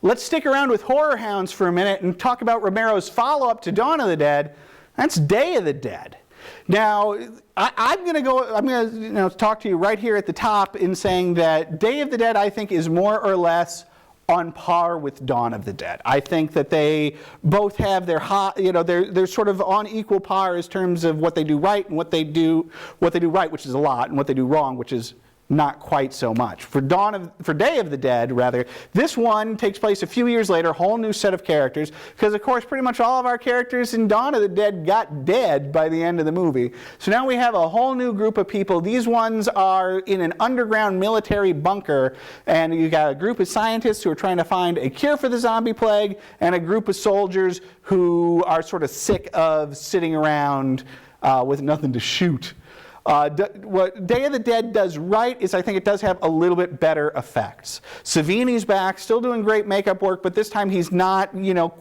let's stick around with Horror Hounds for a minute and talk about Romero's follow-up to Dawn of the Dead. That's Day of the Dead. Now, I'm going to talk to you right here at the top in saying that Day of the Dead, I think, is more or less on par with Dawn of the Dead. I think that they both have their they're sort of on equal par in terms of what they do right and what they do right, which is a lot, and what they do wrong, which is not quite so much. For Day of the Dead, rather, this one takes place a few years later, a whole new set of characters, because of course pretty much all of our characters in Dawn of the Dead got dead by the end of the movie. So now we have a whole new group of people. These ones are in an underground military bunker, and you got a group of scientists who are trying to find a cure for the zombie plague, and a group of soldiers who are sort of sick of sitting around with nothing to shoot. What Day of the Dead does right is I think it does have a little bit better effects. Savini's back, still doing great makeup work, but this time he's not,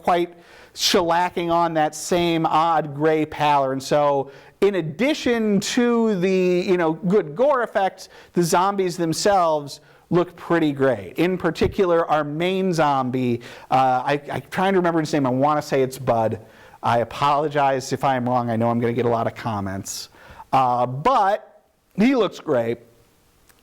quite shellacking on that same odd gray pallor. And so in addition to the, good gore effects, the zombies themselves look pretty great. In particular, our main zombie, I'm trying to remember his name. I want to say it's Bud. I apologize if I'm wrong. I know I'm going to get a lot of comments. But he looks great,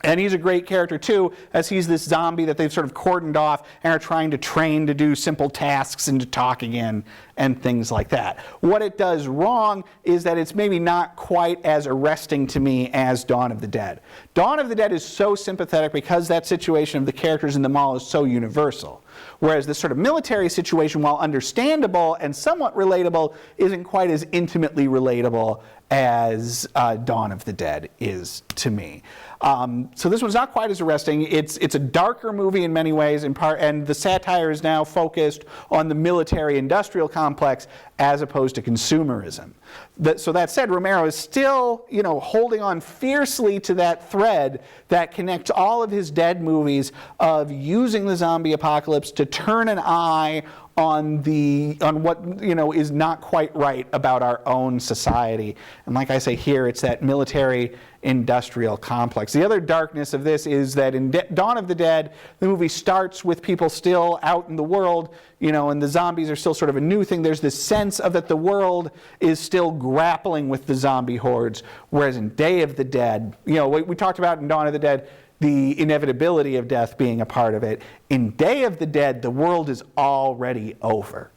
and he's a great character too, as he's this zombie that they've sort of cordoned off and are trying to train to do simple tasks and to talk again and things like that. What it does wrong is that it's maybe not quite as arresting to me as Dawn of the Dead. Dawn of the Dead is so sympathetic because that situation of the characters in the mall is so universal. Whereas this sort of military situation, while understandable and somewhat relatable, isn't quite as intimately relatable as Dawn of the Dead is to me. So this one's not quite as arresting. It's a darker movie in many ways, in part, and the satire is now focused on the military-industrial complex as opposed to consumerism. So that said, Romero is still, holding on fiercely to that thread that connects all of his Dead movies of using the zombie apocalypse to turn an eye on what is not quite right about our own society. And like I say here, it's that military industrial complex. The other darkness of this is that in Dawn of the Dead, the movie starts with people still out in the world, and the zombies are still sort of a new thing. There's this sense of that the world is still grappling with the zombie hordes, whereas in Day of the Dead, we talked about in Dawn of the Dead, the inevitability of death being a part of it. In Day of the Dead, the world is already over.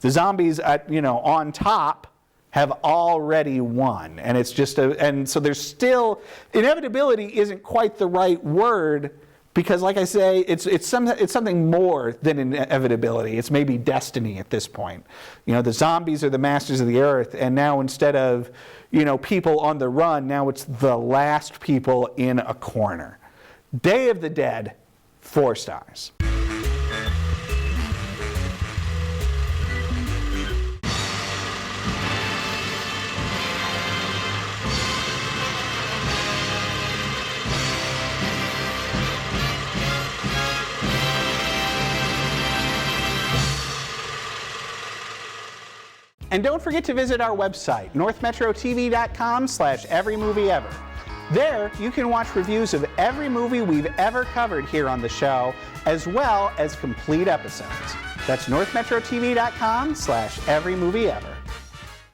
The zombies on top have already won, and it's just and so there's still, inevitability isn't quite the right word, because like I say, it's something more than inevitability. It's maybe destiny at this point. The zombies are the masters of the earth, and now instead of people on the run, now it's the last people in a corner. Day of the Dead, 4 stars. And don't forget to visit our website, northmetrotv.com/everymovieever. There, you can watch reviews of every movie we've ever covered here on the show, as well as complete episodes. That's northmetrotv.com/everymovieever.